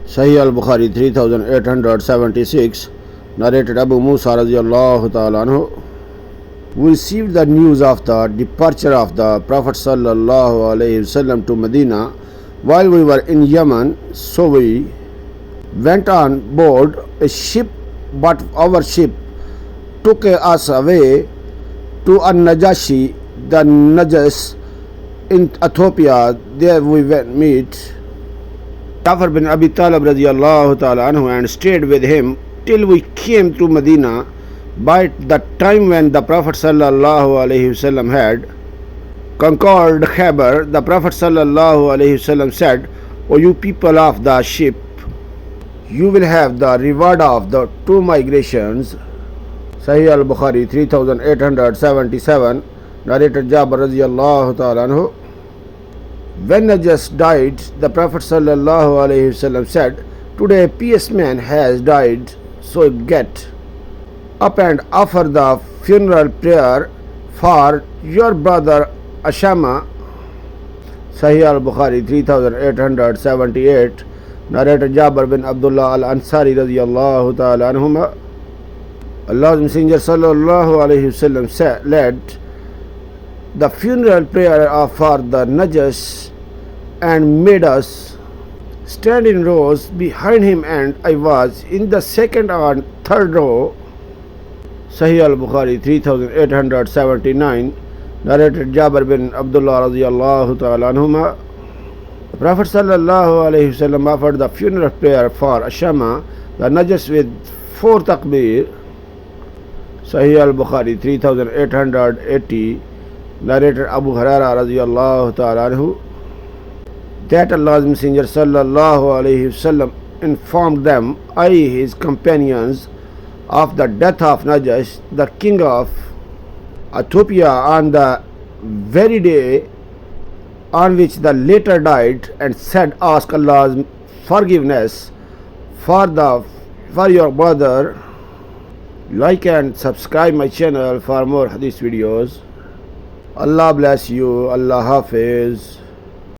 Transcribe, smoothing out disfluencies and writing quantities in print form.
Sahih al-Bukhari 3876, narrated Abu Musa radiallahu ta'ala anhu. We received the news of the departure of the Prophet sallallahu alaihi wasallam to Medina while we were in Yemen, so we went on board a ship, but our ship took us away to An-Najashi, the Negus in Ethiopia. There we went meet Yathrib bin Abi Talib radiallahu ta'ala anhu and stayed with him till we came to Medina. By the time when the Prophet sallallahu alaihi wasallam had conquered Khaybar, the Prophet sallallahu alaihi wasallam said, "O you people of the ship, you will have the reward of the two migrations." Sahih al-Bukhari 3877, narrated Jabir radiallahu ta'ala anhu. When Negus died, the Prophet sallallahu alaihi wasallam said, "Today a pious man has died, so get up and offer the funeral prayer for your brother Ashama." Sahih al-Bukhari 3878, narrated Jabir bin Abdullah al-Ansari radiyallahu ta'ala anhuma. Allah's Messenger sallallahu alayhi wasallam led the funeral prayer for the Negus and made us stand in rows behind him, and I was in the second or third row. Sahih al-Bukhari 3879, narrated Jabir bin Abdullah radiyallahu ta'ala anhuma. The Prophet sallallahu alayhi wasallam offered the funeral prayer for Ashama, the Negus, with 4 takbir. Sahih al-Bukhari 3880, narrated Abu Hurairah radiyallahu ta'ala anhu, that Allah's Messenger sallallahu alayhi wasallam informed them, I, his companions, of the death of Negus, the king of Ethiopia, on the very day on which the latter died, and said, ask Allah's forgiveness for your brother. Like and subscribe my channel for more hadith videos. Allah bless you. Allah Hafiz.